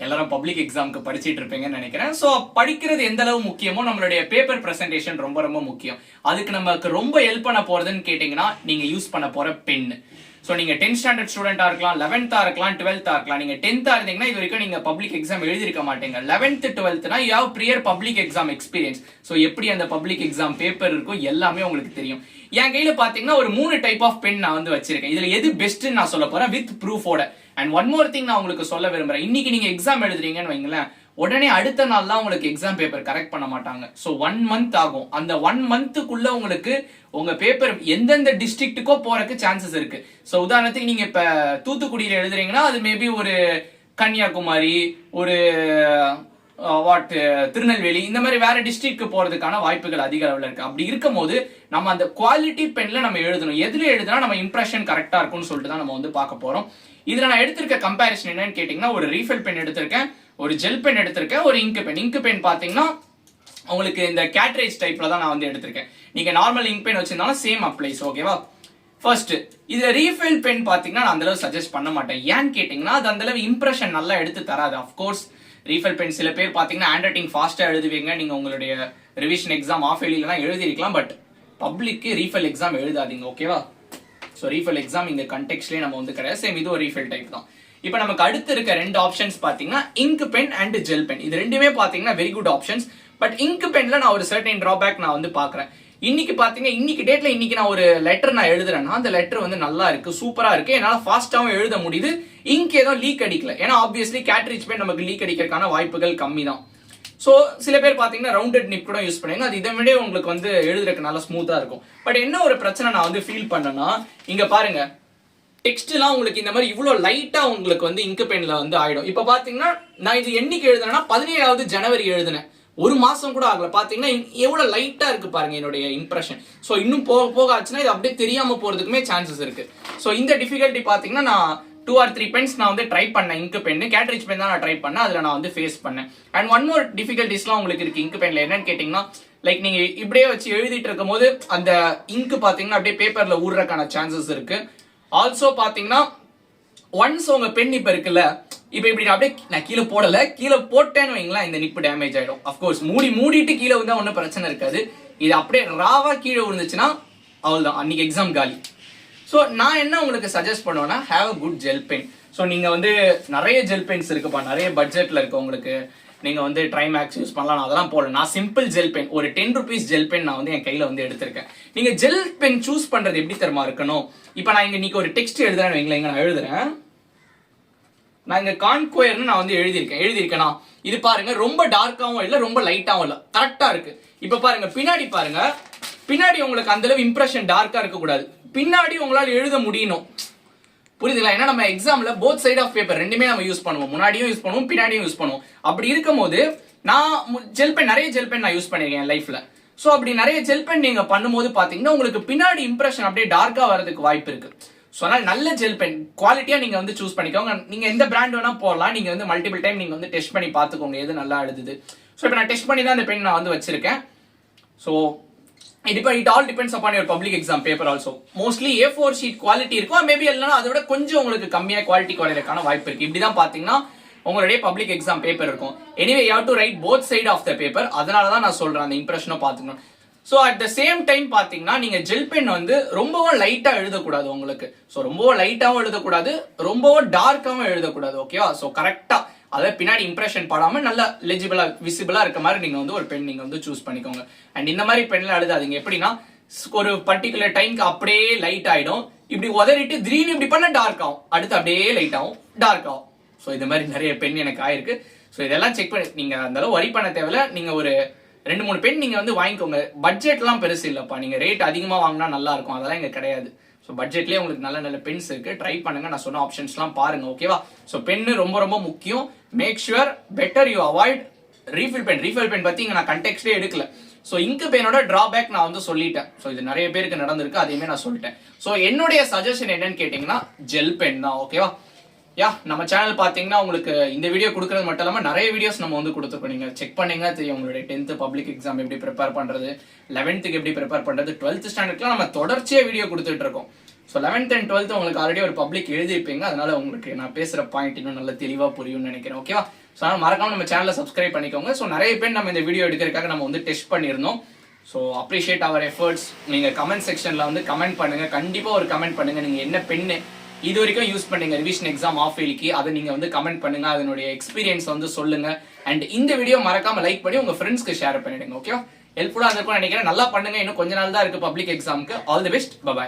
எல்லாரும் பப்ளிக் எக்ஸாமுக்கு படிச்சிட்டு இருப்பீங்கன்னு நினைக்கிறேன். ஸோ படிக்கிறது எந்த அளவு முக்கியமோ நம்மளுடைய பேப்பர் பிரசன்டேஷன் ரொம்ப ரொம்ப முக்கியம். அதுக்கு நமக்கு ரொம்ப ஹெல்ப் பண்ண போறதுன்னு கேட்டீங்கன்னா நீங்க யூஸ் பண்ண போற பென். ஸோ நீங்க 10th ஸ்டாண்டர்ட் ஸ்டூடெண்டா இருக்கலாம், 11th இருக்கலாம், 12th இருக்கலாம். நீங்க 10th இருந்தீங்கன்னா இது வரைக்கும் நீங்க பப்ளிக் எக்ஸாம் எழுதிருக்க மாட்டீங்க. 11th 12th you have prior public exam experience. So எப்படி அந்த பப்ளிக் எக்ஸாம் பேப்பர் இருக்கும் எல்லாமே உங்களுக்கு தெரியும். என் கையில பாத்தீங்கன்னா ஒரு 3 டைப் ஆஃப் பென் நான் வந்து வச்சிருக்கேன். இதுல எது பெஸ்ட் நான் சொல்ல போறேன் வித் ப்ரூஃபோட. அண்ட் ஒன் மோர் திங் நான் உங்களுக்கு சொல்ல விரும்புறேன். இன்னைக்கு நீங்க எக்ஸாம் எழுதுறீங்கன்னு வைங்களேன், உடனே அடுத்த நாள் தான் உங்களுக்கு எக்ஸாம் பேப்பர் கரெக்ட் பண்ண மாட்டாங்க. ஸோ 1 month ஆகும். அந்த 1 monthக்குள்ள உங்களுக்கு உங்க பேப்பர் எந்தெந்த டிஸ்ட்ரிக்ட்டுக்கோ போறதுக்கு சான்சஸ் இருக்கு. ஸோ உதாரணத்துக்கு நீங்க இப்ப தூத்துக்குடியில எழுதுறீங்கன்னா அது மேபி ஒரு கன்னியாகுமரி, ஒரு திருநெல்வேலி, இந்த மாதிரி வேற டிஸ்ட்ரிக்ட்க்கு போறதுக்கான வாய்ப்புகள் அதிக அளவில் இருக்கு. அப்படி இருக்கும் போது நம்ம அந்த குவாலிட்டி பென்ல நம்ம எழுதணும். எதுல எழுதுனா நம்ம இம்ப்ரெஷன் கரெக்டா இருக்கும்னு சொல்லிட்டு தான் நம்ம வந்து பார்க்க போறோம். இதுல நான் எடுத்திருக்க கம்பேரிசன் என்னன்னு கேட்டீங்கன்னா, ஒரு ரீஃபில் பென் எடுத்திருக்கேன், ஒரு ஜெல் பென் எடுத்திருக்கேன், ஒரு இங்க் பென். இங்க் பென் பாத்தீங்கன்னா உங்களுக்கு இந்த கேட்ரேஜ் டைப்ல தான் நான் வந்து எடுத்திருக்கேன். நீங்க நார்மல் இங்க் பென் வச்சிருந்தாலும் சேம் அப்ளைஸ். ஓகேவா? ஃபர்ஸ்ட் இது ரீஃபில் பென் பாத்தீங்கன்னா நான் அந்த அளவு சஜஸ்ட் பண்ண மாட்டேன். ஏன்னு கேட்டீங்கன்னா அது அந்த அளவு இம்ப்ரெஷன் நல்லா எடுத்து தராது. அஃப்கோர்ஸ் ரீஃபில் பென் சில பேர் பாத்தீங்கன்னா ஹேண்ட் ரைட்டிங் ஃபாஸ்டா எழுதுவீங்க, நீங்க உங்களுடைய ரிவிஷன் எக்ஸாம் ஆஃப் எலிலாம் எழுதிருக்கலாம். பட் பப்ளிக்கு ரீஃபில் எக்ஸாம் எழுதாதீங்க. ஓகேவா? ஸோ ரீஃபில் எக்ஸாம் இந்த கண்டெக்ட்லேயே நம்ம வந்து கிடையாது. சேம் இது ஒரு ரீஃபில் டைப் தான். இப்போ நமக்கு அடுத்து இருக்க 2 ஆப்ஷன்ஸ் பாத்தீங்கன்னா ink pen and gel pen. இது ரெண்டுமே பாத்தீங்கன்னா very good options. But ink பென்ல நான் ஒரு சர்டன் டிராபேக் நான் வந்து பாக்குறேன். இன்னைக்கு பாத்தீங்கன்னா இன்னைக்கு டேட்ல இன்னைக்கு நான் ஒரு லெட்டர் நான் எழுதுறேன்னா அந்த லெட்டர் வந்து நல்லா இருக்கு, சூப்பரா இருக்கு, என்னால ஃபாஸ்டாவும் எழுத முடியுது. இங்க் ஏதோ லீக் அடிக்கல. ஏன்னா ஆப்வியஸ்லி கேட்ரிட்ஜ் பென் நமக்கு லீக் அடிக்கிறதுக்கான வாய்ப்புகள் கம்மி தான். ஸோ சில பேர் பாத்தீங்கன்னா ரவுண்டட் நிப் கூட யூஸ் பண்ணுங்க. அது இதை விட உங்களுக்கு வந்து எழுதுறதுக்கு நல்லா ஸ்மூத்தா இருக்கும். பட் என்ன ஒரு பிரச்சனை நான் வந்து ஃபீல் பண்ணேன்னா, இங்க பாருங்க டெக்ஸ்ட்லாம் உங்களுக்கு இந்த மாதிரி இவ்வளவு லைட்டா உங்களுக்கு வந்து இங்க் பென்ல வந்து ஆயிடும். இப்ப பாத்தீங்கன்னா நான் இது என்னைக்கு எழுதுனேன்னா 17வது ஜனவரி எழுதுனேன். ஒரு மாசம் கூட ஆகல. பாத்தீங்கன்னா எவ்வளவு லைட்டா இருக்கு பாருங்க என்னுடைய இம்ப்ரெஷன். ஸோ இன்னும் போக போக ஆச்சுன்னா இது அப்படியே தெரியாம போறதுக்குமே சான்சஸ் இருக்கு. ஸோ இந்த டிஃபிகல்ட்டி பாத்தீங்கன்னா நான் 2 or 3 பென்ஸ் நான் வந்து ட்ரை பண்ணேன். இங்க் பென் கேட்ரிட்ஜ் பென் தான் நான் ட்ரை பண்ணேன். அதுல நான் வந்து ஃபேஸ் பண்ணேன். அண்ட் ஒன் மோர் டிஃபிகல்ட்டிஸ்லாம் உங்களுக்கு இருக்கு இங்க் பென்ல. என்னன்னு கேட்டீங்கன்னா, லைக் நீங்க இப்படியே வச்சு எழுதிட்டு இருக்கும் போது அந்த இங்க் பாத்தீங்கன்னா அப்படியே பேப்பர்ல ஊடுறதுக்கான சான்சஸ் இருக்கு. ஆல்சோ பாத்தீங்கன்னா ஒன்ஸ் உங்க பென் இப்ப இருக்குல்ல, இப்ப இப்படி அப்படியே நான் கீழே போடல, கீழே போட்டேன்னு வைங்களேன் இந்த நிப்பு டேமேஜ் ஆயிடும். அஃப்கோர்ஸ் மூடிட்டு கீழே வந்தா ஒன்றும் பிரச்சனை இருக்காது. இது அப்படியே ராவா கீழே விழுந்துச்சுன்னா அவ்வளவுதான், அன்னைக்கு எக்ஸாம் காலி. ஸோ நான் என்ன உங்களுக்கு சஜஸ்ட் பண்ணுவேன்னா, have a good gel pen. So நீங்க வந்து நிறைய ஜெல் பென்ஸ் இருக்குப்பா, நிறைய பட்ஜெட்ல இருக்கு உங்களுக்கு. நீங்க வந்து ட்ரைமேக்ஸ் யூஸ் பண்ணலாம், அதெல்லாம் போடல. நான் சிம்பிள் ஜெல் பென், ஒரு 10 rupees ஜெல் பென் நான் வந்து என் கையில வந்து எடுத்திருக்கேன். நீங்க ஜெல் பென் சூஸ் பண்றது எப்படி தெரியுமா இருக்கணும்? இப்போ நான் இங்க இன்னைக்கு ஒரு டெக்ஸ்ட் எழுதுறேன்னு வைங்களேன், இங்க நான் எழுதுறேன், நான் இங்க கான்குயர்னு நான் வந்து எழுதியிருக்கேனா, இது பாருங்க ரொம்ப டார்க்காவும் இல்ல ரொம்ப லைட்டாவும் இல்ல, கரெக்டா இருக்கு. இப்ப பாருங்க பின்னாடி பாருங்க, பின்னாடி உங்களுக்கு அந்த அளவு இம்ப்ரெஷன் டார்க்கா இருக்க கூடாது, பின்னாடி உங்களால எழுத முடியணும். புரியுதுங்களா? ஏன்னா நம்ம எக்ஸாம்ல போத் சைட் ஆஃப் பேப்பர் ரெண்டுமே நம்ம யூஸ் பண்ணுவோம், முன்னாடியும் யூஸ் பண்ணுவோம் பின்னாடியும் யூஸ் பண்ணுவோம். அப்படி இருக்கும் போது நான் நிறைய ஜெல் பென் நான் யூஸ் பண்ணிருக்கேன் லைஃப்ல. ஸோ அப்படி நிறைய ஜெல் பென் நீங்க பண்ணும்போது பாத்தீங்கன்னா உங்களுக்கு பின்னாடி இம்ப்ரெஷன் அப்படியே டார்க்கா வரதுக்கு வாய்ப்பு இருக்கு. ஸோ அதனால நல்ல ஜெல் பென் குவாலிட்டியா நீங்க வந்து சூஸ் பண்ணிக்கோங்க. நீங்க எந்த பிராண்ட் வேணா போடலாம். நீங்க வந்து மல்டிபிள் டைம் நீங்க வந்து டெஸ்ட் பண்ணி பாத்துக்கோங்க எது நல்லா எழுதுது. ஸோ இப்போ நான் டெஸ்ட் பண்ணி தான் அந்த பென் நான் வந்து வச்சிருக்கேன். So it all depends upon your public exam paper also. Mostly A4 sheet quality இருக்கும், மேபி இல்லைன்னா அதை விட கொஞ்சம் உங்களுக்கு கம்மியா குவாலிட்டி குறையறதுக்கான வாய்ப்பு இருக்கு. இப்படிதான் பாத்தீங்கன்னா உங்களுடைய பப்ளிக் எக்ஸாம் பேப்பர் இருக்கும். Anyway you have to write both side of the paper. அதனால தான் நான் சொல்றேன் அந்த இம்ப்ரெஷனும் பாத்துக்கணும். So at the same time பாத்தீங்கன்னா நீங்க ஜெல் பென் வந்து ரொம்பவும் லைட்டா எழுதக்கூடாது உங்களுக்கு. ஸோ ரொம்பவும் லைட்டாவும் எழுதக்கூடாது, ரொம்பவும் டார்க்காவும் எழுதக்கூடாது. ஓகேவா? ஸோ கரெக்டா அதாவது பின்னாடி இம்ப்ரெஷன் படாம நல்லா லெஜிபிளா விசிபிளா இருக்க மாதிரி நீங்க வந்து ஒரு பென் நீங்க வந்து சூஸ் பண்ணிக்கோங்க. அண்ட் இந்த மாதிரி பென்ல எழுதாதீங்க. எப்படின்னா ஒரு பர்டிகுலர் டைம்க்கு அப்படியே லைட் ஆயிடும், இப்படி உதறிட்டு திடீர்னு இப்படி பண்ண டார்க் ஆகும், அடுத்து அப்படியே லைட் ஆகும், டார்க் ஆகும். ஸோ இந்த மாதிரி நிறைய பென் எனக்கு ஆயிருக்கு. ஸோ இதெல்லாம் செக் பண்ணி நீங்க அந்த அளவு வரி பண்ண தேவையில்ல. நீங்க ஒரு 2-3 பென் நீங்க வந்து வாங்கிக்கோங்க. பட்ஜெட்லாம் பெருசு இல்லப்பா, நீங்க ரேட் அதிகமா வாங்கினா நல்லா இருக்கும், அதெல்லாம் இங்க கிடையாது. ஸோ பட்ஜெட்லேயே உங்களுக்கு நல்ல நல்ல பென்ஸ் இருக்கு, ட்ரை பண்ணுங்க. நான் சொன்ன ஆப்ஷன்ஸ்லாம் பாருங்க. ஓகேவா? ஸோ பென்னு ரொம்ப ரொம்ப முக்கியம். Make sure better you avoid refill pen. Refill pen பத்தி இங்க நான் கண்டெக்ஸ்டே எடுக்கல. ஸோ இங்க் பெனோட டிராபேக் நான் வந்து சொல்லிட்டேன். ஸோ இது நிறைய பேருக்கு நடந்திருக்கு, அதையுமே நான் சொல்லிட்டேன். ஸோ என்னுடைய சஜஷன் என்னன்னு கேட்டீங்கன்னா ஜெல் பென் தான். ஓகேவா? நம்ம சேனல் பாத்தீங்கன்னா உங்களுக்கு இந்த வீடியோ கொடுக்கறது மட்டும் இல்லாம நிறைய வீடியோஸ் நம்ம வந்து கொடுத்துருக்கோம். நீங்க செக் பண்ணீங்க தெரியும் உங்களுடைய 10th பப்ளிக் எக்ஸாம் எப்படி ப்ரிப்பேர் பண்றது, 11th எப்படி ப்ரிப்பேர் பண்றது, 12th ஸ்டாண்டர்ட்லாம் நம்ம தொடர்ச்சியா வீடியோ கொடுத்துட்டு இருக்கோம். ஸோ 11th and 12th உங்களுக்கு ஆல்ரெடி ஒரு பப்ளிக் எழுதிருப்பீங்க, அதனால உங்களுக்கு நான் பேசுற பாயிண்ட் இன்னும் நல்ல தெளிவா புரியும்னு நினைக்கிறேன். ஓகேவா? ஸோ அதனால் மறக்காம நம்ம சேனலை சப்ஸ்கிரைப் பண்ணிக்கோங்க. ஸோ நிறைய பேர் நம்ம இந்த வீடியோ எடுக்கிறதுக்காக நம்ம வந்து டெஸ்ட் பண்ணியிருந்தோம். So appreciate our efforts. நீங்கள் கமெண்ட் செக்ஷனில் வந்து கமெண்ட் பண்ணுங்கள், கண்டிப்பாக ஒரு கமெண்ட் பண்ணுங்கள். நீங்கள் என்ன பென்னு இது வரைக்கும் யூஸ் பண்ணீங்க ரிவிஷன் எக்ஸாம் ஆஃப் இயர்லிக்கு, அதை நீங்கள் வந்து கமெண்ட் பண்ணுங்கள், அதனுடைய எக்ஸ்பீரியன்ஸ் வந்து சொல்லுங்கள். அண்ட் இந்த வீடியோ மறக்காமல் லைக் பண்ணி உங்கள் ஃப்ரெண்ட்ஸ்க்கு ஷேர் பண்ணிடுங்க. ஓகே, ஹெல்ப்ஃபுல்லாக இருந்திருக்கும்னு நினைக்கிறேன். நல்லா பண்ணுங்க, இன்னும் கொஞ்ச நாள் தான் இருக்குது பப்ளிக் எக்ஸாமுக்கு. All the best, by.